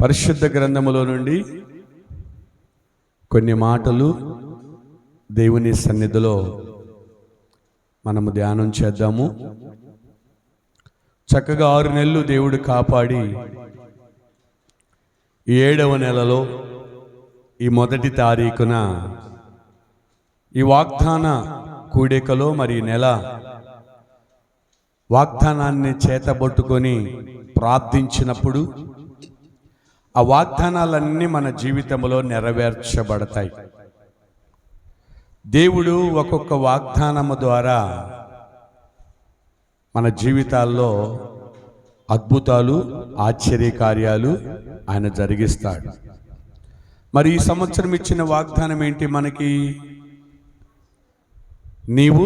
పరిశుద్ధ గ్రంథములో నుండి కొన్ని మాటలు దేవుని సన్నిధిలో మనము ధ్యానం చేద్దాము. చక్కగా 6 నెలలు దేవుడు కాపాడి 7వ నెలలో ఈ మొదటి తారీఖున ఈ వాగ్దాన కూడికలో మరి నెల వాగ్దానాన్ని చేతబొట్టుకొని ప్రార్థించినప్పుడు ఆ వాగ్దానాలన్నీ మన జీవితంలో నెరవేర్చబడతాయి. దేవుడు ఒక్కొక్క వాగ్దానము ద్వారా మన జీవితాల్లో అద్భుతాలు, ఆశ్చర్యకార్యాలు ఆయన జరిగిస్తాడు. మరి ఈ సంవత్సరం ఇచ్చిన వాగ్దానం ఏంటి మనకి? నీవు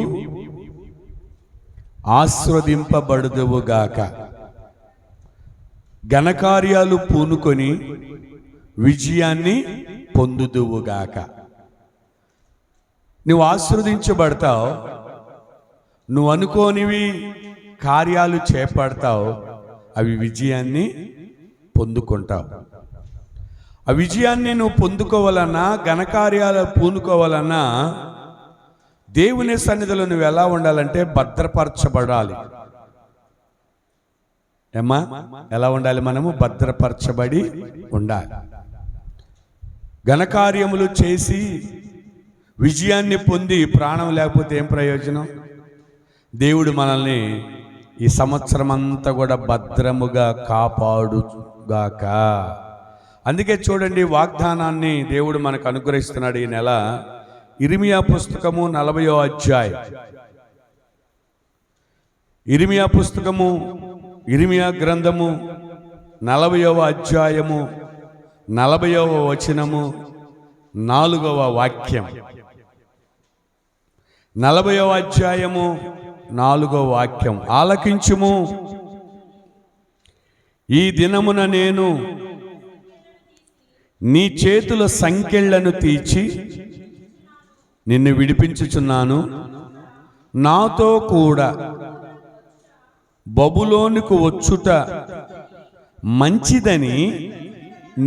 ఆశీర్వదింపబడుదువుగాక, ఘనకార్యాలు పూనుకొని విజయాన్ని పొందుదువుగాక. నువ్వు ఆశీర్వదించబడతావు, నువ్వు అనుకోనివి కార్యాలు చేపడతావు, అవి విజయాన్ని పొందుకుంటావు. ఆ విజయాన్ని నువ్వు పొందుకోవాలన్నా, ఘనకార్యాలు పూనుకోవాలన్నా దేవుని సన్నిధిలో నువ్వు ఎలా ఉండాలంటే భద్రపరచబడాలి. ఏమ్మా, ఎలా ఉండాలి? మనము భద్రపరచబడి ఉండాలి. ఘనకార్యములు చేసి విజయాన్ని పొంది ప్రాణం లేకపోతే ఏం ప్రయోజనం? దేవుడు మనల్ని ఈ సంవత్సరం అంతా కూడా భద్రముగా కాపాడుగాక. అందుకే చూడండి, వాగ్దానాన్ని దేవుడు మనకు అనుగ్రహిస్తున్నాడు. ఈ నెల ఇర్మియా పుస్తకము 40వ అధ్యాయం. ఇర్మియా గ్రంథము 40వ అధ్యాయము 40వ వచనము 4వ వాక్యం. 40వ అధ్యాయము 4వ వాక్యం. ఆలకించుము, ఈ దినమున నేను నీ చేతుల సంకెళ్లను తీర్చి నిన్ను విడిపించుచున్నాను. నాతో కూడా బబులోనుకు వచ్చుట మంచిదని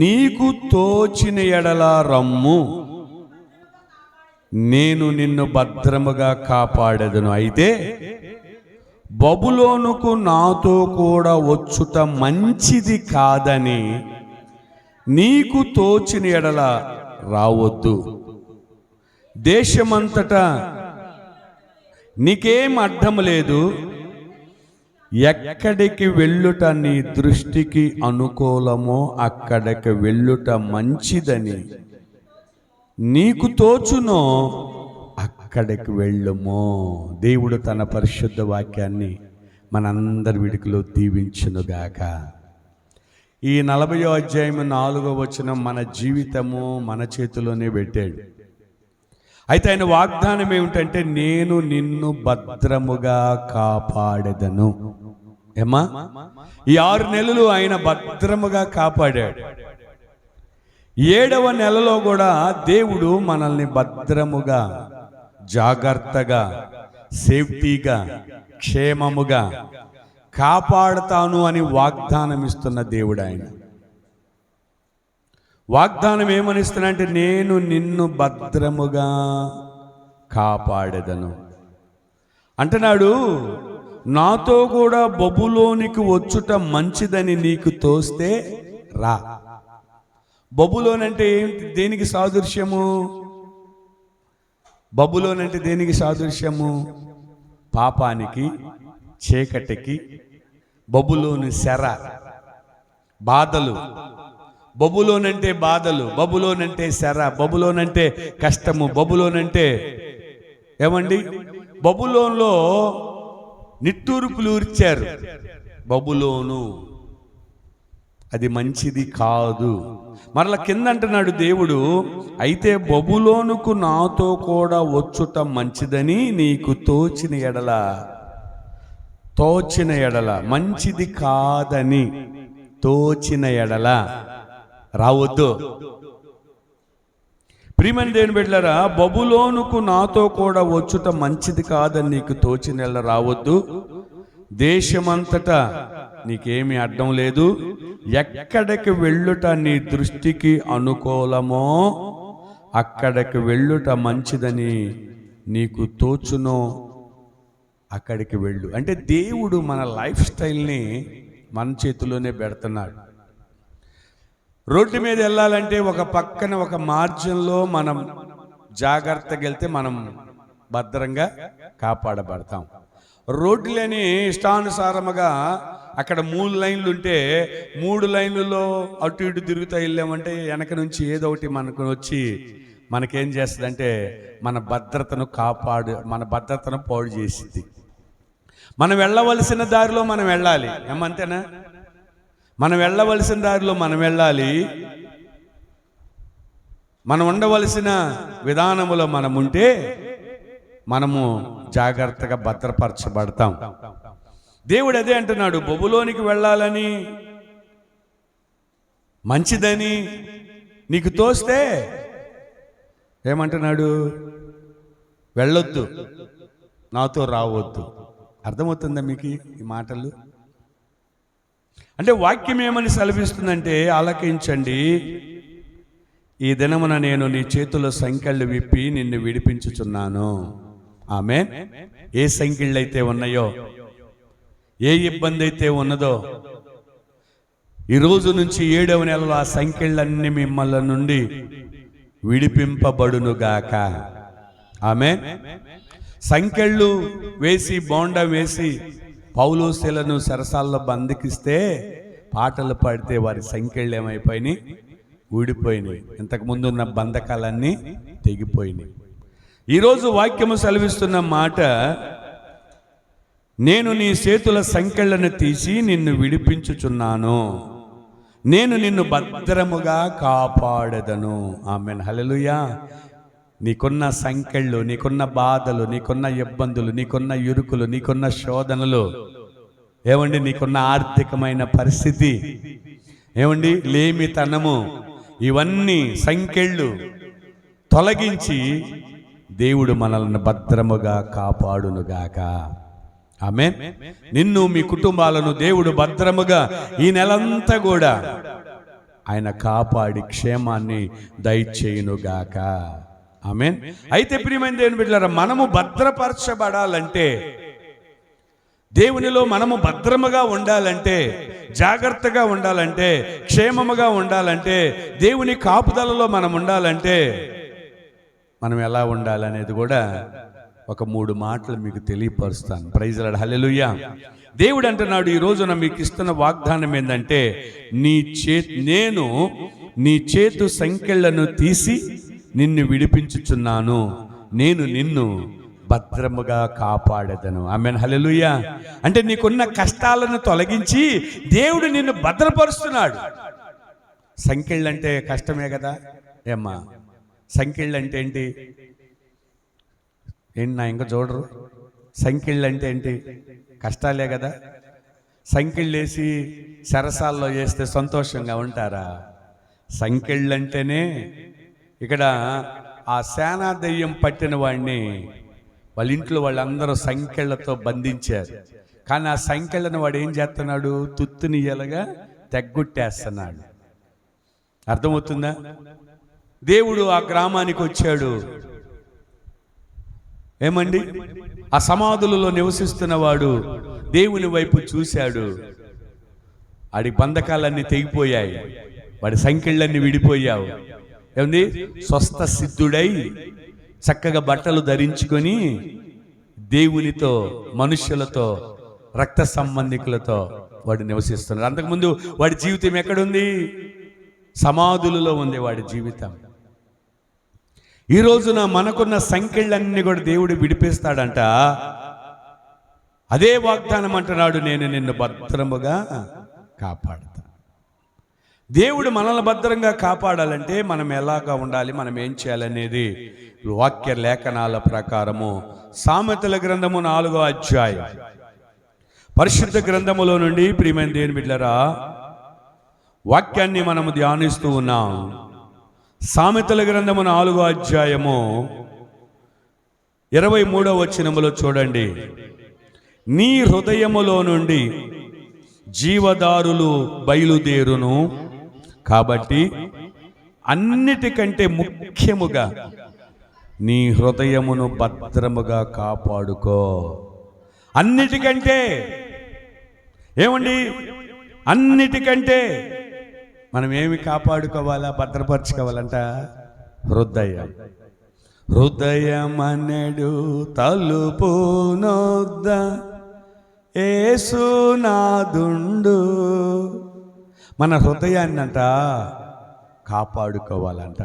నీకు తోచిన ఎడల రమ్ము, నేను నిన్ను భద్రముగా కాపాడెదను. అయితే బబులోనుకు నాతో కూడా వచ్చుట మంచిది కాదని నీకు తోచిన ఎడల రావద్దు. దేశమంతటా నీకేం అడ్డం లేదు. ఎక్కడికి వెళ్ళుట నీ దృష్టికి అనుకూలమో అక్కడికి వెళ్ళుట మంచిదని నీకు తోచునో అక్కడికి వెళ్ళుమో. దేవుడు తన పరిశుద్ధ వాక్యాన్ని మనందరి విడికిలో దీవించునుగాక. ఈ 40వ అధ్యాయం 4వ వచనం మన జీవితము మన చేతిలోనే పెట్టాడు. అయితే ఆయన వాగ్దానం ఏమిటంటే, నేను నిన్ను భద్రముగా కాపాడెదను. ఏమా, ఈ 6 నెలలు ఆయన భద్రముగా కాపాడాడు. 7వ నెలలో కూడా దేవుడు మనల్ని భద్రముగా, జాగ్రత్తగా, సేఫ్టీగా, క్షేమముగా కాపాడుతాను అని వాగ్దానం ఇస్తున్న దేవుడు ఆయన. వాగ్దానం ఏమనిస్తున్నా, నేను నిన్ను భద్రముగా కాపాడెదను అంటున్నాడు. నాతో కూడా బబులోనికి వచ్చుట మంచిదని నీకు తోస్తే రా. బబులోన్ అంటే ఏంటి? దేనికి సాదృశ్యము? బబులోన్ అంటే దేనికి సాదృశ్యము? పాపానికి, చీకటికి. బబులోని శర, బాధలు. బబులోన్ అంటే బాధలు, బబులోన్ అంటే శర, బబులోన్ అంటే కష్టము, బబులోన్ అంటే ఏమండి? బబులోన్లో నిట్టూర్పులు ఊర్చారు. బబులోను అది మంచిది కాదు. మరలా కింద అంటున్నాడు దేవుడు, అయితే బబులోనుకు నాతో కూడా వచ్చుట మంచిదని నీకు తోచిన ఎడల మంచిది కాదని తోచిన ఎడల రావద్దు. ప్రియమైన దేవుని బిడ్డలారా, బబులోనుకు నాతో కూడా వచ్చుట మంచిది కాదని నీకు తోచిన ఎడల రావద్దు. దేశమంతటా నీకేమీ అడ్డం లేదు. ఎక్కడికి వెళ్ళుట నీ దృష్టికి అనుకూలమో అక్కడికి వెళ్ళుట మంచిదని నీకు తోచునో అక్కడికి వెళ్ళు. అంటే దేవుడు మన లైఫ్ స్టైల్ని మన చేతిలోనే పెడుతున్నాడు. రోడ్డు మీద వెళ్ళాలంటే ఒక పక్కన ఒక మార్జిన్లో మనం జాగ్రత్తగా వెళ్తే మనం భద్రంగా కాపాడబడతాం. రోడ్డులని ఇష్టానుసారముగా అక్కడ 3 లైన్లు ఉంటే 3 లైన్లలో అటు ఇటు తిరుగుతూ వెళ్ళామంటే వెనక నుంచి ఏదో ఒకటి మనకు వచ్చి మనకేం చేస్తుందంటే మన భద్రతను పాడు చేసిద్ది. మనం వెళ్ళవలసిన దారిలో మనం వెళ్ళాలి. ఏమంతేనా? మనం వెళ్ళవలసిన దారిలో మనం వెళ్ళాలి. మనం ఉండవలసిన విధానములో మనం ఉంటే మనము జాగ్రత్తగా భద్రపరచబడతాం. దేవుడు అదే అంటున్నాడు, బబులోనికి వెళ్ళాలని మంచిదని నీకు తోస్తే ఏమంటున్నాడు? వెళ్ళొద్దు, నాతో రావద్దు. అర్థమవుతుందా మీకు ఈ మాటలు? అంటే వాక్యం ఏమని సెలవిస్తుందంటే, ఆలకించండి, ఈ దినమున నేను నీ చేతుల్లో సంకెళ్ళు విప్పి నిన్ను విడిపించుచున్నాను. ఆమేన్. ఏ సంకెళ్ళు అయితే ఉన్నాయో, ఏ ఇబ్బంది అయితే ఉన్నదో, ఈ రోజు నుంచి 7వ నెలలో ఆ సంకెళ్ళన్నీ మిమ్మల్ని నుండి విడిపింపబడునుగాక. ఆమేన్. సంకెళ్ళు వేసి బోండా వేసి పౌలు శీలను సరసాల్లో బంధికిస్తే పాటలు పాడితే వారి సంకెళ్ళు ఏమైపోయినాయి? ఊడిపోయినాయి. ఇంతకుముందు ఉన్న బంధకాలన్నీ తెగిపోయినాయి. ఈరోజు వాక్యము సెలవిస్తున్న మాట, నేను నీ చేతుల సంకెళ్ళను తీసి నిన్ను విడిపించుచున్నాను, నేను నిన్ను భద్రముగా కాపాడెదను. ఆమేన్. హల్లెలూయా. నీకున్న సంకెళ్ళు, నీకున్న బాధలు, నీకున్న ఇబ్బందులు, నీకున్న ఇరుకులు, నీకున్న శోధనలు, ఏమండి, నీకున్న ఆర్థికమైన పరిస్థితి, ఏమండి, లేమితనము, ఇవన్నీ సంకెళ్ళు తొలగించి దేవుడు మనల్ని భద్రముగా కాపాడునుగాక. ఆమేన్. నిన్ను మీ కుటుంబాలను దేవుడు భద్రముగా ఈ నెలంతా కూడా ఆయన కాపాడి క్షేమాన్ని దయచేయునుగాక. ఆమేన్. అయితే ప్రియమైన దేవుని బిడ్డలారా, మనము భద్రపరచబడాలంటే, దేవునిలో మనము భద్రముగా ఉండాలంటే, జాగ్రత్తగా ఉండాలంటే, క్షేమముగా ఉండాలంటే, దేవుని కాపుదలలో మనం ఉండాలంటే మనం ఎలా ఉండాలనేది కూడా ఒక 3 మాటలు మీకు తెలియపరుస్తాను. Praise lord. హల్లెలూయా. దేవుడు అంటున్నాడు, ఈ రోజున మీకు ఇస్తున్న వాగ్దానం ఏంటంటే, నేను నీ చేతు సంకెళ్లను తీసి నిన్ను విడిపించుచున్నాను, నేను నిన్ను భద్రముగా కాపాడెదను. ఆమేన్. హల్లెలూయా. అంటే నీకున్న కష్టాలను తొలగించి దేవుడు నిన్ను భద్రపరుస్తున్నాడు. సంకెళ్ళంటే కష్టమే కదా ఏమ్మా? సంకెళ్ళంటే ఏంటి? నా ఇంకా చూడరు. సంకెళ్ళంటే ఏంటి? కష్టాలే కదా. సంకెళ్ళేసి సరసాల్లో వేస్తే సంతోషంగా ఉంటారా? సంకెళ్ళంటేనే ఇక్కడ ఆ సేనా దెయ్యం పట్టిన వాడిని వాళ్ళ ఇంట్లో వాళ్ళందరూ సంకెళ్లతో బంధించారు. కానీ ఆ సంకెళ్ళను వాడు ఏం చేస్తున్నాడు? తుత్తునియలుగా తెగ్గొట్టేస్తున్నాడు. అర్థమవుతుందా? దేవుడు ఆ గ్రామానికి వచ్చాడు. ఏమండి, ఆ సమాధులలో నివసిస్తున్న వాడు దేవుని వైపు చూశాడు. వాడి బంధకాలన్నీ తెగిపోయాయి, వాడి సంకెళ్ళన్నీ విడిపోయావు. ఏమండి, స్వస్థ సిద్ధుడై చక్కగా బట్టలు ధరించుకొని దేవునితో, మనుష్యులతో, రక్త సంబంధికులతో వాడు నివసిస్తున్నాడు. అంతకుముందు వాడి జీవితం ఎక్కడుంది? సమాధులలో ఉంది వాడి జీవితం. ఈ రోజున మనకున్న సంకెళ్ళన్నీ కూడా దేవుడు విడిపిస్తాడంట. అదే వాగ్దానం అంటున్నాడు, నేను నిన్ను భద్రముగా కాపాడుతా. దేవుడు మనల్ని భద్రంగా కాపాడాలంటే మనం ఎలాగా ఉండాలి, మనం ఏం చేయాలనేది వాక్య లేఖనాల ప్రకారము సామెతల గ్రంథము 4వ అధ్యాయం పరిశుద్ధ గ్రంథములో నుండి ప్రియమైన దేవుని బిడ్డలారా వాక్యాన్ని మనము ధ్యానిస్తూ ఉన్నాం. సామెతల గ్రంథము 4వ అధ్యాయము 23వ వచనములో చూడండి. నీ హృదయములో నుండి జీవదారులు బయలుదేరును. కాబట్టి అన్నిటికంటే ముఖ్యముగా నీ హృదయమును భద్రముగా కాపాడుకో. అన్నిటికంటే ఏమండి, అన్నిటికంటే మనం ఏమి కాపాడుకోవాలా, భద్రపరచుకోవాలంట? హృదయమనడు తలుపు నొద్ద యేసునాథుండు. మన హృదయాన్ని అంట కాపాడుకోవాలంట.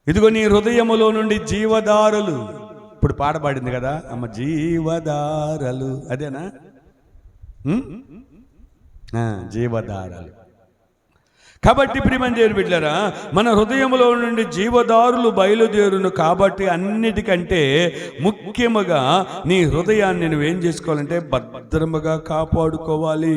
ఇదిగో నీ హృదయములో నుండి జీవదారులు, ఇప్పుడు పాడబడింది కదా అమ్మ, జీవధారలు, అదేనా? జీవధారలు. కాబట్టి ప్రియమైన దేవుని బిడ్డలారా, మన హృదయంలో నుండి జీవదారులు బయలుదేరును. కాబట్టి అన్నిటికంటే ముఖ్యముగా నీ హృదయాన్ని నువ్వేం చేసుకోవాలంటే భద్రముగా కాపాడుకోవాలి.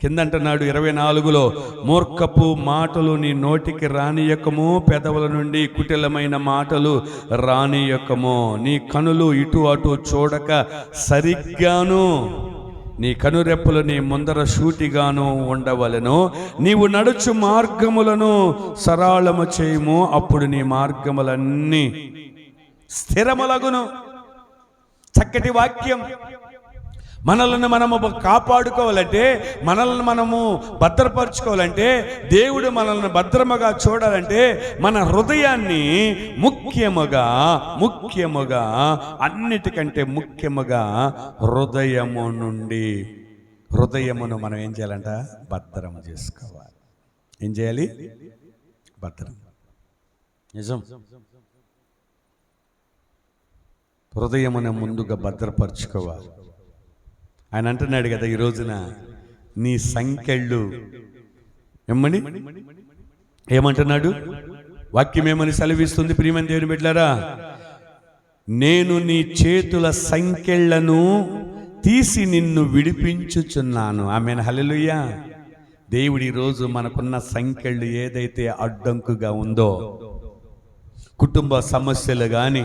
కిందంటున్నాడు 24లో, మూర్ఖపు మాటలు నీ నోటికి రానియకము, పెదవుల నుండి కుటిలమైన మాటలు రానియకము. నీ కనులు ఇటు అటు చూడక సరిగ్గాను, నీ కనురెప్పలు నీ ముందర సూటిగాను ఉండవలెను. నీవు నడుచు మార్గములను సరళము చేయుము, అప్పుడు నీ మార్గములన్నీ స్థిరములగును. చక్కటి వాక్యం. మనల్ని మనము కాపాడుకోవాలంటే, మనల్ని మనము భద్రపరచుకోవాలంటే, దేవుడు మనల్ని భద్రముగా చూడాలంటే మన హృదయాన్ని ముఖ్యముగా అన్నిటికంటే ముఖ్యముగా హృదయమును మనం ఏం చేయాలంట? భద్రం చేసుకోవాలి. ఏం చేయాలి? భద్రం. నిజం. హృదయమును ముందుగా భద్రపరచుకోవాలి. ఆయన అంటున్నాడు కదా ఈ రోజున, నీ సంకెళ్ళు ఏమని ఏమంటున్నాడు? వాక్యం ఏమని సెలవిస్తుంది? ప్రియమైన దేవుని బిడ్డలారా, నేను నీ చేతుల సంకెళ్లను తీసి నిన్ను విడిపించుచున్నాను. ఆమేన్, హల్లెలూయా. దేవుడు ఈరోజు మనకున్న సంకెళ్ళు ఏదైతే అడ్డంకుగా ఉందో, కుటుంబ సమస్యలు కానీ,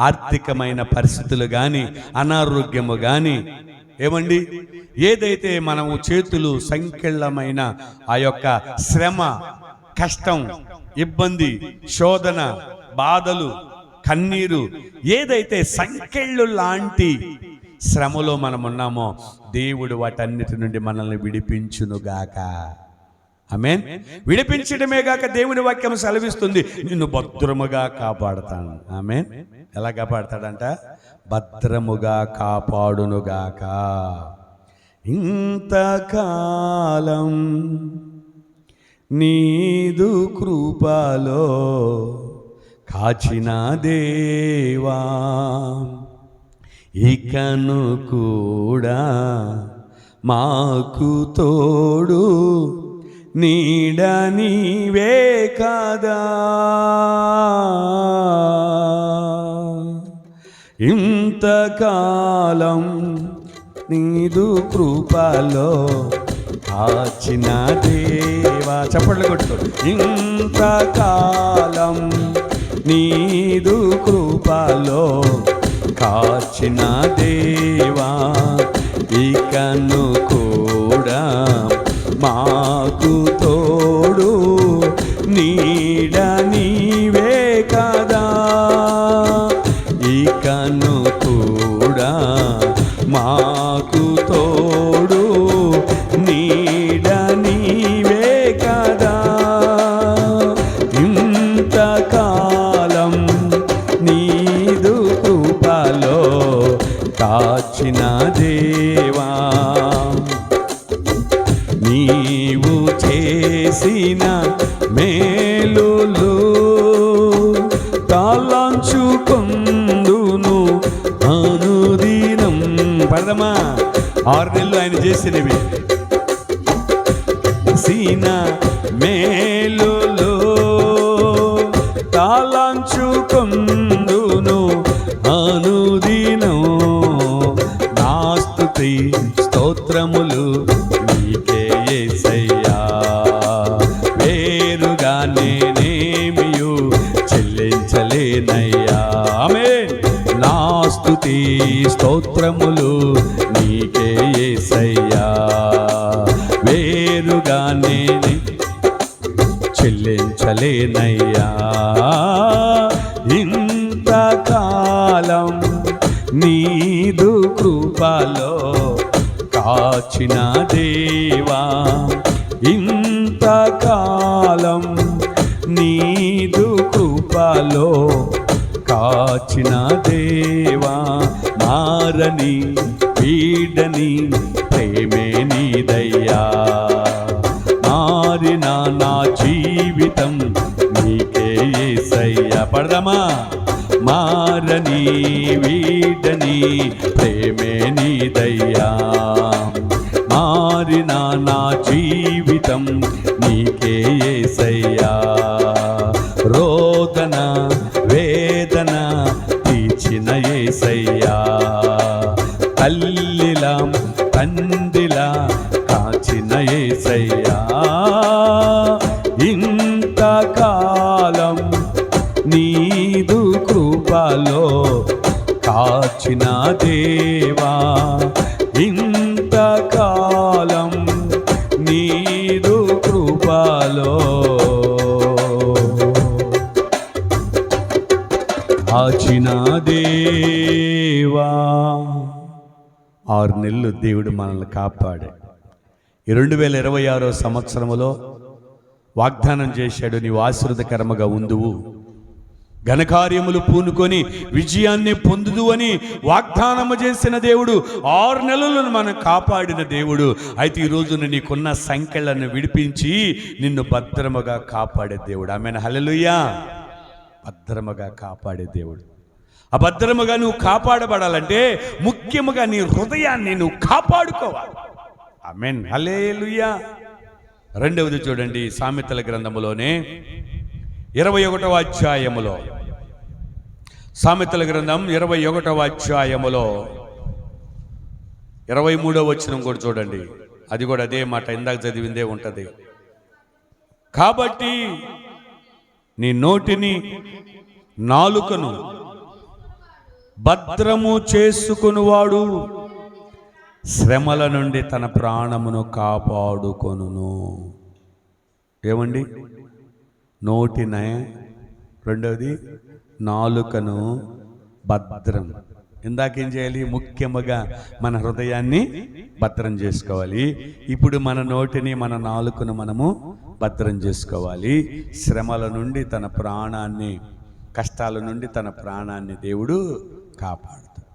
ఆర్థికమైన పరిస్థితులు కానీ, అనారోగ్యము కానీ, ఏమండి, ఏదైతే మనము చేతులు సంకెళ్ళమైన ఆ యొక్క శ్రమ, కష్టం, ఇబ్బంది, శోధన, బాధలు, కన్నీరు, ఏదైతే సంకెళ్ళు లాంటి శ్రమలో మనం ఉన్నామో, దేవుడు వాటన్నిటి నుండి మనల్ని విడిపించునుగాక. ఆమేన్. విడిపించడమే గాక దేవుని వాక్యం సెలవిస్తుంది, నిన్ను భద్రముగా కాపాడుతాను. ఆమేన్. ఎలా కాపాడుతాడంట? భద్రముగా కాపాడునుగాక. ఇంతకాలం నీదు కృపలో కాచిన దేవా, ఇకను కూడా మాకు తోడు నీడ నీవే కదా. ఇంతకాలం నీదు కృపలో కాచిన దేవా, చప్పట్లు కొట్టు. ఇంతకాలం నీదు కృపలో కాచిన దేవా, ఇకను కూడా మాకు తోడు నీడ నీవే కదా. ఇకను కూడా మాకు తోడు నీడ నీవే కదా. ఇంతకాలం నీదు కృపలో కాచిన దేవా, నీవు చేసిన మేలులు తలంచుకొందును అనుదినం. పడదమా, 6 నెలలు ఆయన చేసినవి, చేసిన మేలులు తలంచుకొందును అనుదినం. నా స్తుతి స్తోత్రములు నీకే యేసయ్యా, వేరుగా నేనేమియు చెల్లించలేనయ్యా. ఆమేన్. నా స్తుతి స్తుతి స్తోత్రములు నీకే యేసయ్యా. వేరుగా నేను చెల్లించలేనయ్యా. ఇంతకాలం నీదు కృపలో కాచిన దేవా, ఇంతకాలం నీదు కృపలో కాచిన దేవా. మారని వీడని ప్రేమే నీదయ్యా. మారిన నా జీవితం నీకే యేసయ్యా. పడదామా? మారని వీడని ప్రేమే నీదయ్యా. మారిన నా జీవితం నీకే యేసయ్యా. రోదన వేదన తీర్చిన యేసయ్యా. తల్లిలా తండ్రిలా కాచిన యేసయ్యా. ఇంతకాలం నీదు కృపలో కాచిన దేవా, ఇంతకాలం నీదు కృపలో కాచిన దేవా. 6 నెలలు దేవుడు మనల్ని కాపాడే. ఈ 2026 సంవత్సరములో వాగ్దానం చేశాడు, నీవు ఆశీర్వదకరముగా ఉందువు, ఘనకార్యములు పూనుకొని విజయాన్ని పొందుదు అని వాగ్దానము చేసిన దేవుడు. 6 నెలలను మనం కాపాడిన దేవుడు. అయితే ఈ రోజున నీకున్న సంఖ్యలను విడిపించి నిన్ను భద్రముగా కాపాడే దేవుడు. ఆమేన్, హల్లెలూయా. భద్రముగా కాపాడే దేవుడు. అభద్రముగా నువ్వు కాపాడబడాలంటే ముఖ్యముగా నీ హృదయాన్ని నువ్వు కాపాడుకోవాలి. ఆమేన్, హల్లెలూయా. రెండవది చూడండి, సామెతల గ్రంథములోనే 21వ అధ్యాయములో, సామెతల గ్రంథం 21వ అధ్యాయములో 23వ వచనం కూడా చూడండి. అది కూడా అదే మాట, ఇందాక చదివిందే ఉంటది. కాబట్టి నీ నోటిని నాలుకను భద్రము చేసుకునివాడు శ్రమల నుండి తన ప్రాణమును కాపాడుకొనును. ఏమండి? నోటినే, రెండవది నాలుకను భద్రం. ఇందాకేం చేయాలి? ముఖ్యముగా మన హృదయాన్ని భద్రం చేసుకోవాలి. ఇప్పుడు మన నోటిని, మన నాలుకను మనము భద్రం చేసుకోవాలి. శ్రమల నుండి తన ప్రాణాన్ని, కష్టాల నుండి తన ప్రాణాన్ని దేవుడు కాపాడుతాడు.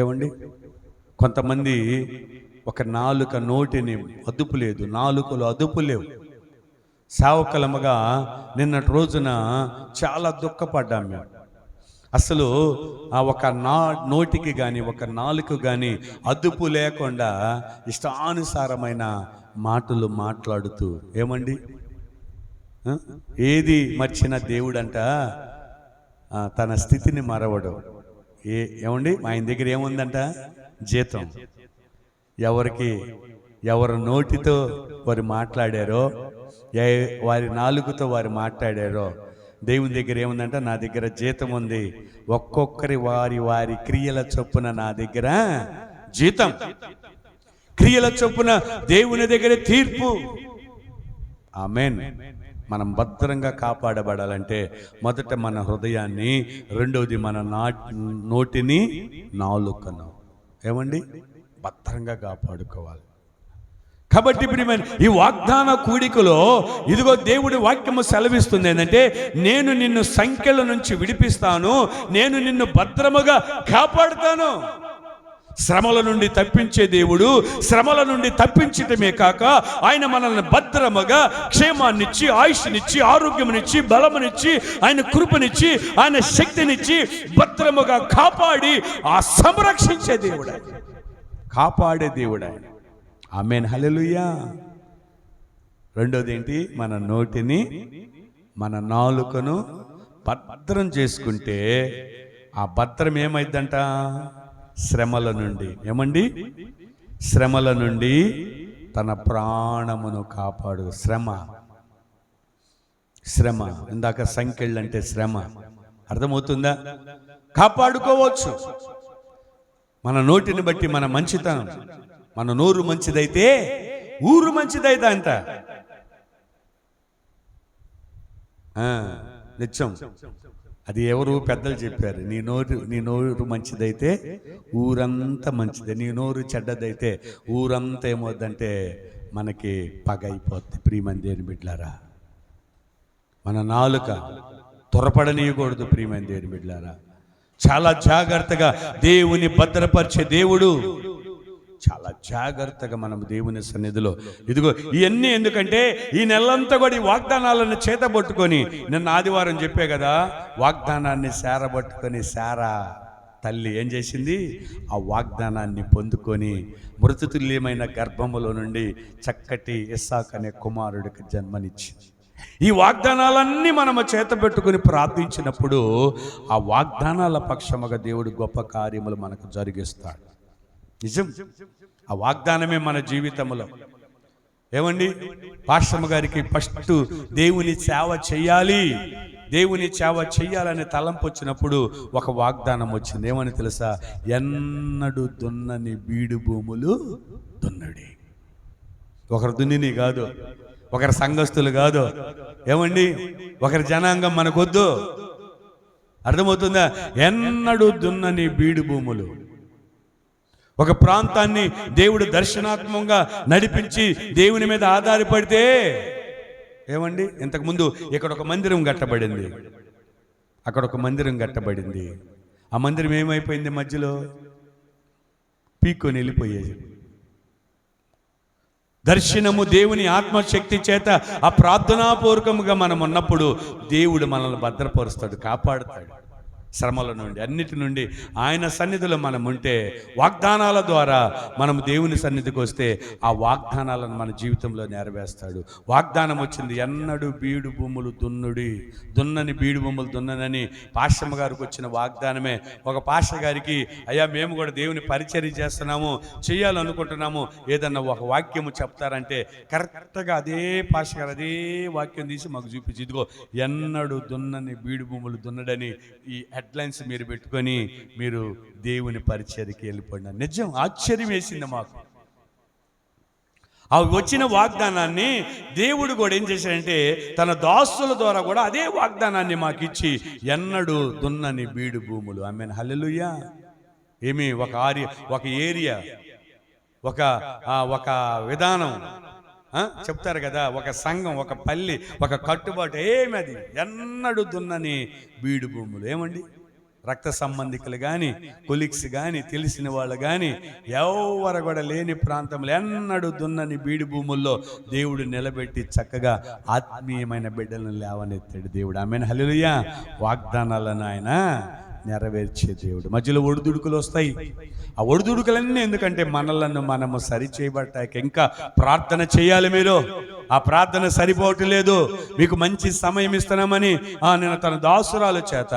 ఏమండి? కొంతమంది ఒక నాలుక, నోటిని అదుపు లేదు, నాలుకలు అదుపు లేవు. సేవకులముగా నిన్నటి రోజున చాలా దుఃఖపడ్డాం మేము. అసలు ఒక నోటికి కానీ ఒక నాలుక కానీ అదుపు లేకుండా ఇష్టానుసారమైన మాటలు మాట్లాడుతూ, ఏమండి, ఏది మర్చిన దేవుడంట తన స్థితిని మరవడు. ఏమండి, ఆయన దగ్గర ఏముందంట? జీతం. ఎవరు నోటితో వారు మాట్లాడారో, వారి నాలుగుతో వారు మాట్లాడారో, దేవుని దగ్గర ఏముందంట? నా దగ్గర జీతం ఉంది. ఒక్కొక్కరి వారి వారి క్రియల చొప్పున నా దగ్గర జీతం. క్రియల చొప్పున దేవుని దగ్గర తీర్పు. ఆమేన్. మనం భద్రంగా కాపాడబడాలంటే మొదట మన హృదయాన్ని, రెండవది మన నోటిని, నాలుకను ఏమండి భద్రంగా కాపాడుకోవాలి. కాబట్టి ప్రియమైన ఈ వాగ్దాన కూడికలో ఇదిగో దేవుడి వాక్యము సెలవిస్తుంది ఏంటంటే, నేను నిన్ను సంఖ్యల నుంచి విడిపిస్తాను, నేను నిన్ను భద్రముగా కాపాడుతాను. శ్రమల నుండి తప్పించే దేవుడు. శ్రమల నుండి తప్పించటమే కాక ఆయన మనల్ని భద్రముగా క్షేమాన్నిచ్చి, ఆయుష్నిచ్చి, ఆరోగ్యమునిచ్చి, బలమునిచ్చి, ఆయన కృపనిచ్చి, ఆయన శక్తినిచ్చి భద్రముగా కాపాడి ఆ సంరక్షించే దేవుడు, కాపాడే దేవుడు ఆయన. ఆమేన్, హల్లెలూయా. రెండోది ఏంటి? మన నోటిని, మన నాలుకను భద్రం చేసుకుంటే ఆ భద్రం ఏమైందంట? శ్రమల నుండి. ఏమండి? శ్రమల నుండి తన ప్రాణమును కాపాడు. శ్రమ ఇందాక సంఖ్యలు అంటే శ్రమ. అర్థమవుతుందా? కాపాడుకోవచ్చు. మన నోటిని బట్టి మన మంచితనం, మన నోరు మంచిదైతే ఊరు మంచిదైతే అంట. నిత్యం అది ఎవరు పెద్దలు చెప్పారు. నీ నోరు మంచిదైతే ఊరంతా మంచిదే, నీ నోరు చెడ్డదైతే ఊరంతా ఏమవుద్దంటే మనకి పగ అయిపోద్ది. ప్రియమైన దేవుని బిడ్డలారా, మన నాలుక త్వరపడనీయకూడదు. ప్రియమైన దేవుని బిడ్డలారా, చాలా జాగ్రత్తగా దేవుని భద్రపరిచే దేవుడు. చాలా జాగ్రత్తగా మనం దేవుని సన్నిధిలో ఇదిగో ఇవన్నీ ఎందుకంటే ఈ నెలంతా కూడా ఈ వాగ్దానాలను చేతబట్టుకొని, నిన్న ఆదివారం చెప్పే కదా, వాగ్దానాన్ని సేరబట్టుకొని శారా తల్లి ఏం చేసింది, ఆ వాగ్దానాన్ని పొందుకొని మృతుతుల్యమైన గర్భములో నుండి చక్కటి ఇస్సాకు అనే కుమారుడికి జన్మనిచ్చింది. ఈ వాగ్దానాలన్నీ మనము చేతబెట్టుకుని ప్రార్థించినప్పుడు ఆ వాగ్దానాల పక్షముగా దేవుడు గొప్ప కార్యములు మనకు జరిగిస్తాడు. నిజం, ఆ వాగ్దానమే మన జీవితంలో. ఏమండి, పాస్టమ్మ గారికి ఫస్ట్ దేవుని సేవ చెయ్యాలి, దేవుని సేవ చెయ్యాలనే తలంపు వచ్చినప్పుడు ఒక వాగ్దానం వచ్చింది. ఏమని తెలుసా? ఎన్నడూ దున్నని బీడు భూములు దున్నడి. ఒకరు దున్నిని కాదు, ఒకరి సంఘస్థులు కాదు, ఏమండి ఒకరి జనాంగం మనకొద్దు. అర్థమవుతుందా? ఎన్నడూ దున్నని బీడు భూములు. ఒక ప్రాంతాన్ని దేవుడు దర్శనాత్మకంగా నడిపించి దేవుని మీద ఆధారపడితే, ఏమండి ఇంతకుముందు ఇక్కడ ఒక మందిరం కట్టబడింది, అక్కడ ఒక మందిరం కట్టబడింది. ఆ మందిరం ఏమైపోయింది? మధ్యలో పీక్కొని వెళ్ళిపోయేది. దర్శనము దేవుని ఆత్మశక్తి చేత ఆ ప్రార్థనాపూర్వకముగా మనం ఉన్నప్పుడు దేవుడు మనల్ని భద్రపరుస్తాడు, కాపాడుతాడు. శ్రమల నుండి, అన్నిటి నుండి ఆయన సన్నిధిలో మనం ఉంటే, వాగ్దానాల ద్వారా మనం దేవుని సన్నిధికి వస్తే ఆ వాగ్దానాలను మన జీవితంలో నెరవేర్స్తాడు. వాగ్దానం వచ్చింది, ఎన్నడూ బీడు భూములు దున్నని బీడు భూములు దున్ననని పాస్టమ్మ గారికి వచ్చిన వాగ్దానమే. ఒక పాస్టర్ గారికి, అయ్యా మేము కూడా దేవుని పరిచర్య చేస్తున్నాము, చేయాలనుకుంటున్నాము, ఏదన్నా ఒక వాక్యము చెప్తారంటే కరెక్ట్గా అదే పాస్టర్ గారు అదే వాక్యం తీసి మాకు చూపించి, ఇదిగో ఎన్నడూ దున్నని బీడు భూములు దున్నడని ఈ హెడ్లైన్స్ మీరు పెట్టుకొని మీరు దేవుని పరిచర్యకి వెళ్ళిపోయినా. నిజం, ఆశ్చర్యం వేసింది మాకు. ఆ వచ్చిన వాగ్దానాన్ని దేవుడు కూడా ఏం చేశాడంటే తన దాసుల ద్వారా కూడా అదే వాగ్దానాన్ని మాకు ఇచ్చి, ఎన్నడూ దున్నని బీడు భూములు. ఆమేన్, హల్లెలూయా. ఏమి ఒక ఏరియా, ఒక విధానం చెప్తారు కదా, ఒక సంఘం, ఒక పల్లి, ఒక కట్టుబాటు, ఏమి అది ఎన్నడూ దున్నని బీడు భూములు. ఏమండి, రక్త సంబంధికులు కానీ, కొలిక్స్ కానీ, తెలిసిన వాళ్ళు కానీ ఎవరు కూడా లేని ప్రాంతంలో ఎన్నడూ దున్నని బీడు భూముల్లో దేవుడు నిలబెట్టి చక్కగా ఆత్మీయమైన బిడ్డలను లేవనెత్తాడు దేవుడు. ఆమేన్, హల్లెలూయా. వాగ్దానాలను ఆయన నెరవేర్చే దేవుడు. మధ్యలో ఒడిదుడుకులు వస్తాయి. ఆ ఒడిదుడుకులన్నీ ఎందుకంటే మనలను మనము సరి చేయబట్టాక ఇంకా ప్రార్థన చేయాలి. మీరు ఆ ప్రార్థన సరిపోవట్లేదు, మీకు మంచి సమయం ఇస్తున్నామని నేను తన దాసురాల చేత,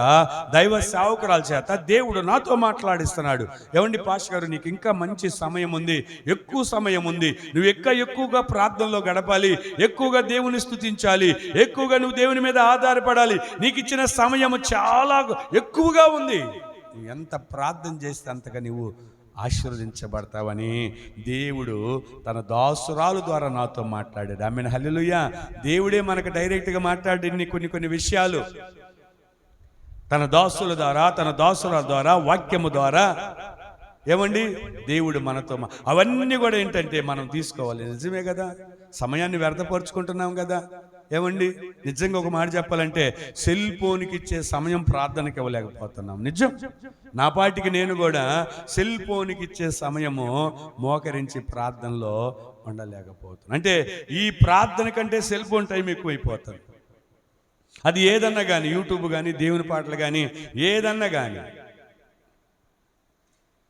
దైవ సేవకురాల చేత దేవుడు నాతో మాట్లాడిస్తున్నాడు. ఏమండి పాస్టర్ గారు, నీకు ఇంకా మంచి సమయం ఉంది, ఎక్కువ సమయం ఉంది, నువ్వు ఎక్కువగా ప్రార్థనలో గడపాలి, ఎక్కువగా దేవుని స్తుతించాలి, ఎక్కువగా నువ్వు దేవుని మీద ఆధారపడాలి, నీకు ఇచ్చిన సమయం చాలా ఎక్కువగా ఉంది, నువ్వు ఎంత ప్రార్థన చేస్తే అంతగా నువ్వు ఆశీర్వదించబడతావని దేవుడు తన దాసురాలు ద్వారా నాతో మాట్లాడాడు. ఆమేన్, హల్లెలూయా. దేవుడే మనకు డైరెక్ట్గా మాట్లాడి కొన్ని విషయాలు తన దాసుల ద్వారా, తన దాసురాల ద్వారా, వాక్యము ద్వారా, ఏమండి దేవుడు మనతో అవన్నీ కూడా ఏంటంటే మనం తీసుకోవాలి. నిజమే కదా, సమయాన్ని వ్యర్థపరుచుకుంటున్నాం కదా. ఏమండి నిజంగా ఒక మాట చెప్పాలంటే సెల్ ఫోన్కి ఇచ్చే సమయం ప్రార్థనకి ఇవ్వలేకపోతున్నాం. నిజం, నా పాటికి నేను కూడా సెల్ ఫోన్కి ఇచ్చే సమయము మోకరించి ప్రార్థనలో ఉండలేకపోతున్నాను. అంటే ఈ ప్రార్థన కంటే సెల్ ఫోన్ టైం ఎక్కువైపోతుంది. అది ఏదన్నా కానీ, యూట్యూబ్ కానీ, దేవుని పాటలు కానీ, ఏదన్నా కానీ.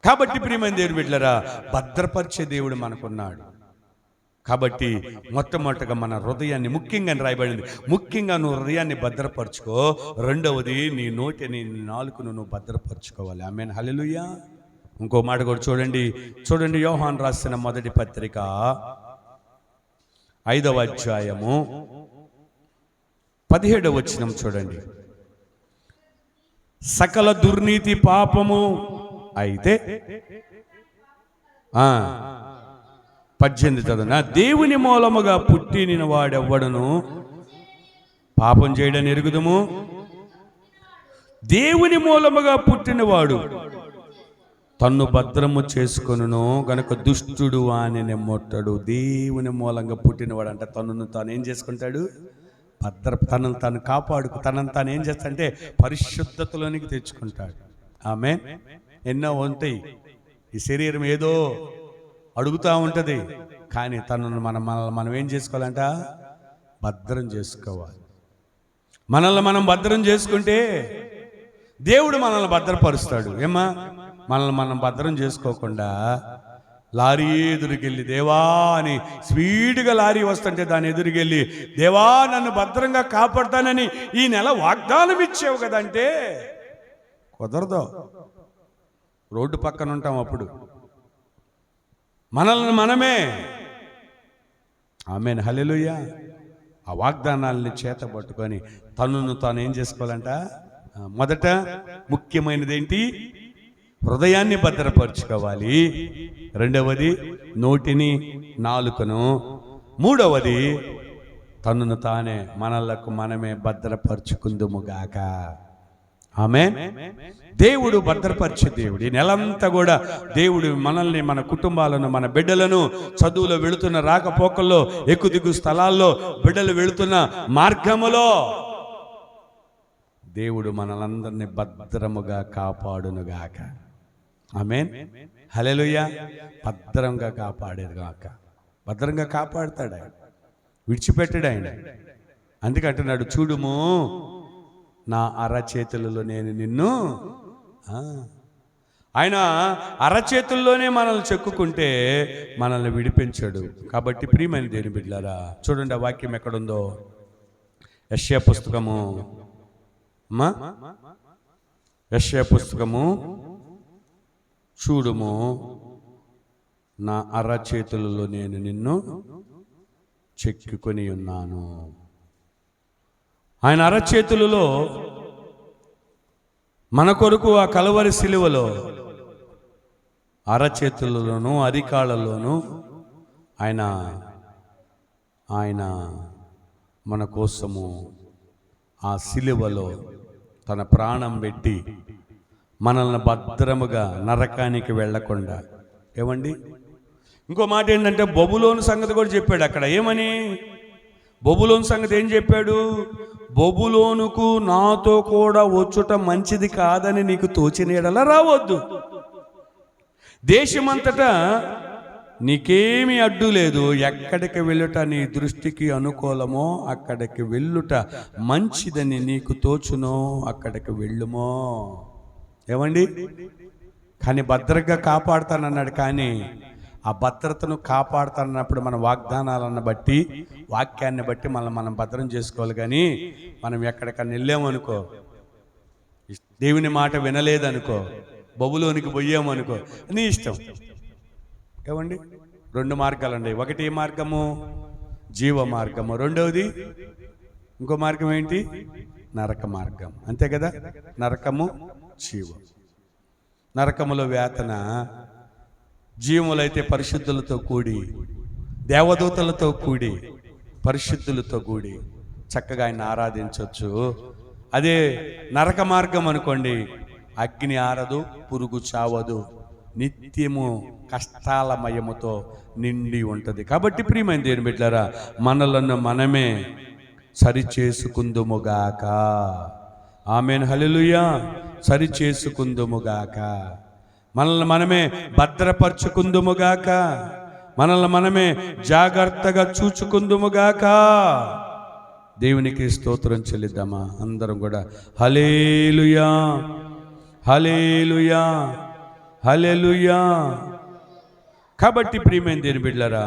కాబట్టి ప్రియమైన దేవుని బిడ్డలారా, భద్రపరిచే దేవుడు మనకున్నాడు. కాబట్టి మొట్టమొదటిగా మన హృదయాన్ని, ముఖ్యంగా రాయబడింది, ముఖ్యంగా నువ్వు హృదయాన్ని భద్రపరచుకో. రెండవది నీ నోటిని, నీ నాలుకను నువ్వు భద్రపరచుకోవాలి. ఆమేన్, హల్లెలూయా. ఇంకో మాట కూడా చూడండి యోహాను రాసిన మొదటి పత్రిక 5వ అధ్యాయము 17వ వచనం చూడండి. సకల దుర్నీతి, పాపము అయితే 18 చదువు. నా దేవుని మూలముగా పుట్టిన వాడెవ్వడును పాపం చేయడని ఎరుగుదుము. దేవుని మూలముగా పుట్టినవాడు తన్ను భద్రము చేసుకొనును గనుక దుష్టుడు వానిని ముట్టడు. దేవుని మూలంగా పుట్టినవాడు అంటే తనను తాను ఏం చేసుకుంటాడు? తనను తాను కాపాడుకు తనను తాను ఏం చేస్తాడంటే పరిశుద్ధతలోనికి తెచ్చుకుంటాడు. ఆమె ఎన్నో ఉంటాయి. ఈ శరీరం ఏదో అడుగుతూ ఉంటుంది, కానీ తనను మనం ఏం చేసుకోవాలంట? భద్రం చేసుకోవాలి. మనల్ని మనం భద్రం చేసుకుంటే దేవుడు మనల్ని భద్రపరుస్తాడు. ఏమ్మా, మనల్ని మనం భద్రం చేసుకోకుండా లారీ ఎదురుకెళ్ళి దేవా అని స్పీడ్గా లారీ వస్తుంటే దాని ఎదురుకెళ్ళి దేవా నన్ను భద్రంగా కాపాడుతానని ఈ నెల వాగ్దానం ఇచ్చావు కదంటే కుదరదు. రోడ్డు పక్కన ఉంటాం అప్పుడు. మనల్ని మనమే ఆమేన్ హల్లెలూయా ఆ వాగ్దానాలని చేత పట్టుకొని తనను తాను ఏం చేసుకోవాలంట? మొదట ముఖ్యమైనది ఏంటి? హృదయాన్ని భద్రపరుచుకోవాలి. రెండవది నోటిని, నాలుకను. మూడవది తనను తానే మనలకు మనమే భద్రపరుచుకుందుముగాక. ఆమేన్. దేవుడు భద్రపరిచే దేవుడు. ఈ నెలంతా కూడా దేవుడు మనల్ని, మన కుటుంబాలను, మన బిడ్డలను చదువులో వెళుతున్న రాకపోకల్లో, ఎక్కుదిగు స్థలాల్లో, బిడ్డలు వెళుతున్న మార్గములో దేవుడు మనలందరినీ భద్రముగా కాపాడునుగాక. ఆమేన్ హల్లెలూయా. భద్రంగా కాపాడేదిగాక. భద్రంగా కాపాడుతాడు ఆయన, విడిచిపెట్టాడు ఆయన. అందుకంటున్నాడు, చూడుము నా అరచేతులలో నేను నిన్ను. ఆయన అరచేతుల్లోనే మనల్ని చెక్కుకుంటే మనల్ని విడిపించాడు. కాబట్టి ప్రియమైన దేవుని బిడ్డలారా, చూడండి ఆ వాక్యం ఎక్కడుందో. యెషయా పుస్తకము, యెషయా పుస్తకము, చూడుము నా అరచేతులలో నేను నిన్ను చెక్కుకొని ఉన్నాను. ఆయన అరచేతులలో మన కొరకు ఆ కలువరి సిలువలో అరచేతులలోనూ అరికాళ్ళలోనూ ఆయన మన కోసము ఆ సిలువలో తన ప్రాణం పెట్టి మనల్ని భద్రముగా నరకానికి వెళ్ళకుండా. ఏమండి, ఇంకో మాట ఏంటంటే బబులోను సంగతి కూడా చెప్పాడు అక్కడ. ఏమని? బబులోను సంగతి ఏం చెప్పాడు? బబులోనుకు నాతో కూడా వచ్చుట మంచిది కాదని నీకు తోచిన ఎడల రావద్దు. దేశమంతటా నీకేమీ అడ్డు లేదు. ఎక్కడికి వెళ్ళుట నీ దృష్టికి అనుకూలమో అక్కడికి వెళ్ళుట మంచిదని నీకు తోచునో అక్కడికి వెళ్ళుమో. ఏమండి, కానీ భద్రంగా కాపాడుతానన్నాడు. కానీ ఆ భద్రతను కాపాడుతానన్నప్పుడు మన వాగ్దానాలను బట్టి, వాక్యాన్ని బట్టి మనం భద్రం చేసుకోవాలి. కానీ మనం ఎక్కడికన్నా వెళ్ళామనుకో, దేవుని మాట వినలేదనుకో, బబులోనికి పోయామనుకో, నీ ఇష్టం. ఏమండి, రెండు మార్గాలండి. ఒకటి ఏ మార్గము? జీవ మార్గము. రెండవది ఇంకో మార్గం ఏంటి? నరక మార్గం. అంతే కదా. నరకము, జీవం. నరకములో వేతన, జీవములైతే పరిశుద్ధులతో కూడి, దేవదూతలతో కూడి, పరిశుద్ధులతో కూడి చక్కగా ఆయన ఆరాధించవచ్చు. అదే నరక మార్గం అనుకోండి, అగ్ని ఆరదు, పురుగు చావదు, నిత్యము కష్టాలమయముతో నిండి ఉంటుంది. కాబట్టి ప్రియమైన దేవుని బిడ్డలారా, మనలను మనమే సరిచేసుకుందుముగాక. ఆమేన్ హల్లెలూయా. సరిచేసుకుందుముగాక. మనల్ని మనమే భద్రపరచుకుందుముగాక. మనల్ని మనమే జాగ్రత్తగా చూచుకుందుముగాక. దేవునికి స్తోత్రం చెల్లిద్దామా అందరం కూడా. హల్లెలూయా, హల్లెలూయా, హల్లెలూయా. కాబట్టి ప్రియమైన దేవుని బిడ్డలారా,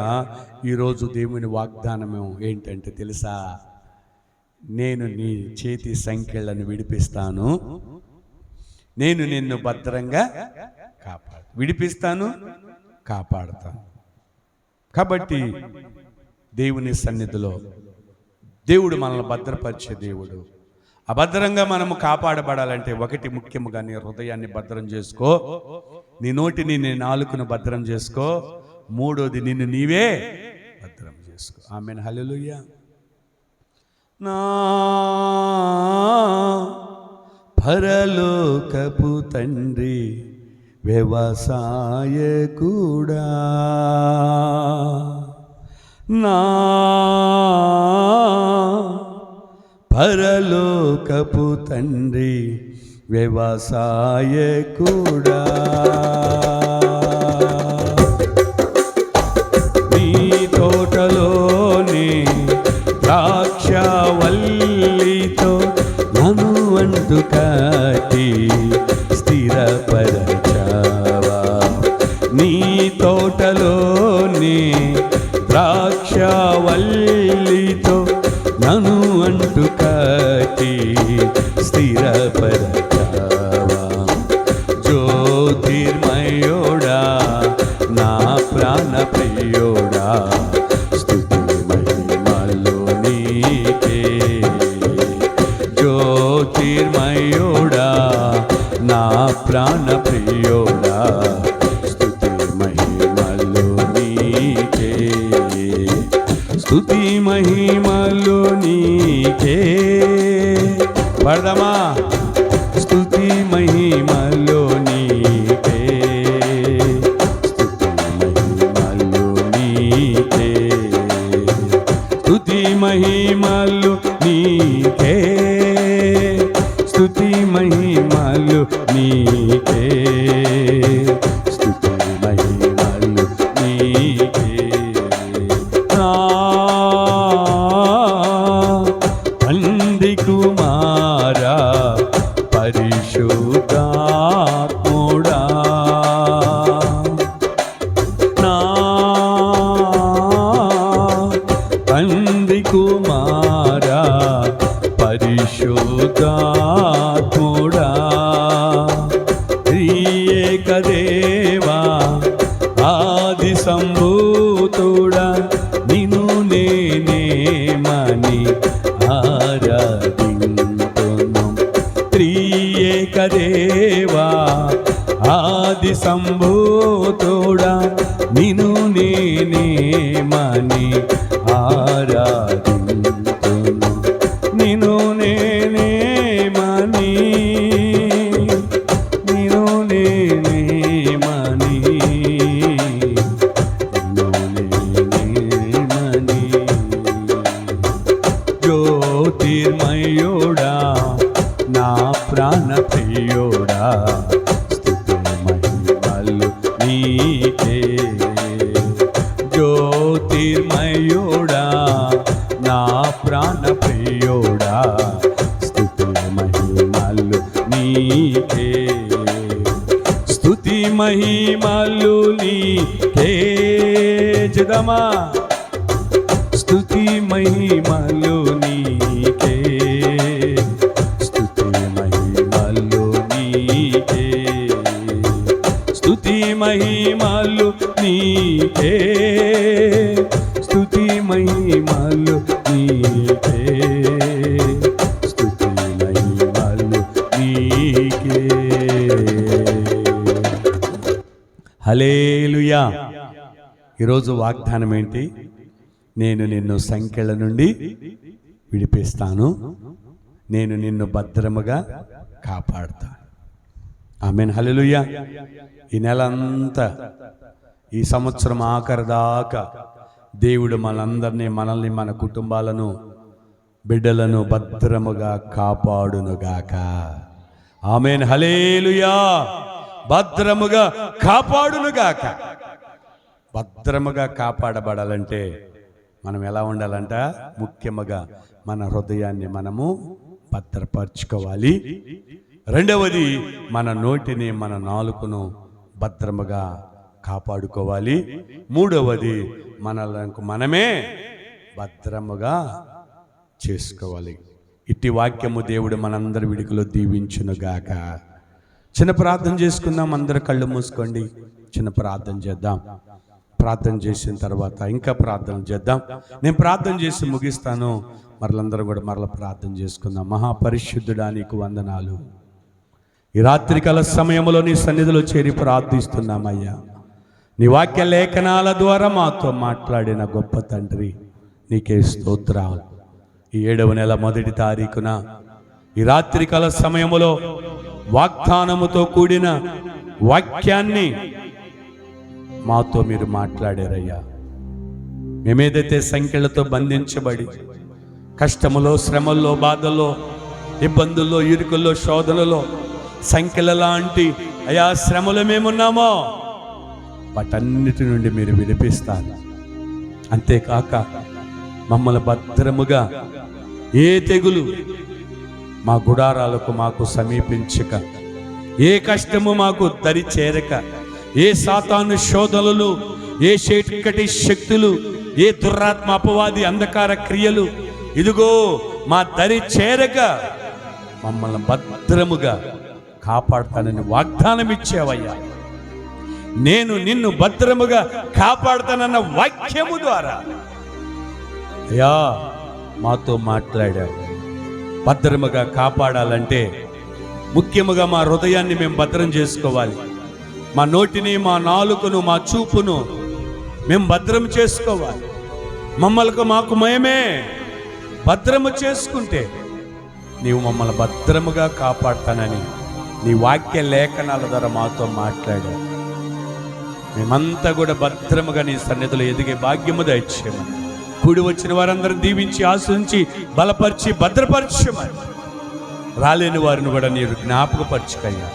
ఈరోజు దేవుని వాగ్దానం ఏంటంటే తెలుసా? నేను నీ చేతి సంకెళ్ళను విడిపిస్తాను, నేను నిన్ను భద్రంగా విడిపిస్తాను, కాపాడుతాను. కాబట్టి దేవుని సన్నిధిలో దేవుడు మనల్ని భద్రపరిచే దేవుడు. అభద్రంగా మనము కాపాడబడాలంటే ఒకటి ముఖ్యముగా నీ హృదయాన్ని భద్రం చేసుకో, నీ నోటిని నీ నాలుకను భద్రం చేసుకో, మూడోది నిన్ను నీవే భద్రం చేసుకో. ఆమేన్, హల్లెలూయా. నా పరలోకపు తండ్రి వ్యవసాయకుడా, నా పరలోకపు తండ్రి వ్యవసాయకుడా, నీ తోటలోని ద్రాక్షవల్లితో నన్ను అంటు కట్టి స్థిరపరచావా, నీ తోటలోని ద్రాక్షవల్లితో నన్ను అంటు కట్టి స్థిరపరచావా. జ్యోతిర్మయోడా నా ప్రాణ ప్రియోడా, స్తుతి మహిమలు నీకే. జ్యోతిర్మయోడా నా ప్రాణ ప్రియోడా, స్తుతి మహిమలు నీకే. స్తుతి మహిమలు నీకే. పడదామా? స్తుతి మహిమలు నీకే, స్తుతి మహిమలు నీకే, స్తుతి మహిమలు నీకే, స్తుతి మహిమలు నీకే. తండ్రి కుమారా పరిశుద్ధాత్ముడా, నా తండ్రి కుమారా పరిశుద్ధాత్ముడా, త్రియేక దేవా ఆది సంభూతుడా, నిన్ను నేనేమని ఆరాధింతును. త్రియేక దేవా ఆది సంభూతుడా, నిన్ను నేనేమని ఆరాధింతును. నిన్ను నేనేమని, నిన్ను నేనేమని, నిన్ను నేనేమని. జ్యోతిర్మయోడా నా ప్రాణ ప్రియోడా, స్తుతి మహిమలు నీకే. జ్యోతిర్మయోడా నా ప్రాణ ప్రియోడా, స్తుతి మహిమలు నీకే. స్తుతి మహిమలు నీకే. జదమా స్తుతి మహిమలు నీకే, స్తుతి మహిమలు నీకే, స్తుతి మహిమలు నీకే, స్తుతి మహిమలు నీకే, స్తుతి మహిమలు నీకే. హల్లెలూయా. ఈరోజు వాగ్దానం ఏంటి? నేను నిన్ను సంకెళ్ళ నుండి విడిపిస్తాను, నేను నిన్ను భద్రముగా కాపాడుతాను. ఆమేన్, హల్లెలూయా. ఈ నెల అంతా, ఈ సంవత్సరం ఆఖరి దాకా దేవుడు మనల్ని మన కుటుంబాలను బిడ్డలను భద్రముగా కాపాడునుగాక. ఆమేన్, హల్లెలూయా. భద్రముగా కాపాడునుగాక. భద్రముగా కాపాడబడాలంటే మనం ఎలా ఉండాలంట? ముఖ్యముగా మన హృదయాన్ని మనము భద్రపరచుకోవాలి. రెండవది, మన నోటిని మన నాలుకను భద్రముగా కాపాడుకోవాలి. మూడవది, మనకు మనమే భద్రముగా చేసుకోవాలి. ఇట్టి వాక్యము దేవుడు మనందరి విడుకలో దీవించునుగాక. చిన్న ప్రార్థన చేసుకుందాం. అందరు కళ్ళు మూసుకోండి, చిన్న ప్రార్థన చేద్దాం. ప్రార్థన చేసిన తర్వాత ఇంకా ప్రార్థన చేద్దాం. నేను ప్రార్థన చేసి ముగిస్తాను. మరలందరూ కూడా మరల ప్రార్థన చేసుకుందాం. మహాపరిశుద్ధుడా, నీకు వందనాలు. ఈ రాత్రికాల సమయంలో నీ సన్నిధిలో చేరి ప్రార్థిస్తున్నామయ్యా. నీ వాక్య లేఖనాల ద్వారా మాతో మాట్లాడిన గొప్ప తండ్రి, నీకే స్తోత్రాలు. ఈ 7వ నెల 1వ తారీఖున ఈ రాత్రికాల సమయంలో వాగ్దానముతో కూడిన వాక్యాన్ని మాతో మీరు మాట్లాడారయ్యా. మేమేదైతే సంఖ్యలతో బంధించబడి కష్టములో, శ్రమల్లో, బాధల్లో, ఇబ్బందుల్లో, ఇరుకుల్లో, శోధనలో, సంఖ్యల లాంటి అయా శ్రమలు మేమున్నామో వాటన్నిటి నుండి మీరు విడిపిస్తారు. అంతేకాక మమ్మల్ని భద్రముగా ఏ తెగులు మా గుడారాలకు మాకు సమీపించక, ఏ కష్టము మాకు దరి చేరక, ఏ సాతాను శోధనలు, ఏ చీకటి శక్తులు, ఏ దురాత్మ అపవాది అంధకార క్రియలు ఇదిగో మా దరి చేరక మమ్మల్ని భద్రముగా కాపాడుతానని వాగ్దానం ఇచ్చావయ్యా. నేను నిన్ను భద్రముగా కాపాడుతానన్న వాక్యము ద్వారా అయ్యా మాతో మాట్లాడావు. భద్రముగా కాపాడాలంటే ముఖ్యముగా మా హృదయాన్ని మేము భద్రం చేసుకోవాలి. మా నోటిని, మా నాలుకను, మా చూపును మేము భద్రం చేసుకోవాలి. మమ్మల్ని మాకు మేమే భద్రము చేసుకుంటే నీవు మమ్మల్ని భద్రముగా కాపాడుతానని నీ వాక్య లేఖనాల ద్వారా మాతో మాట్లాడావు. మేమంతా కూడా భద్రముగా నీ సన్నిధిలో ఎదిగే భాగ్యము దయచేయమని, కూడి వచ్చిన వారందరూ దీవించి, ఆశించి, బలపరిచి, భద్రపరచమని, రాలేని వారిని కూడా నీరు జ్ఞాపకపరచుకయ్యా.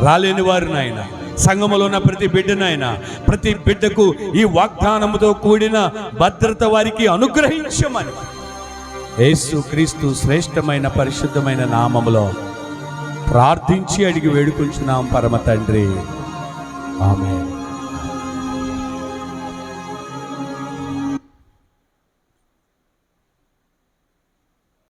రాలేని వారిని ఆయన, సంఘములో ఉన్న ప్రతి బిడ్డనైనా, ప్రతి బిడ్డకు ఈ వాగ్దానముతో కూడిన భద్రత వారికి అనుగ్రహించమని యేసు క్రీస్తు శ్రేష్టమైన పరిశుద్ధమైన నామములో ప్రార్థించి అడిగి వేడుకుంటున్నాం పరమ తండ్రి. ఆమేన్.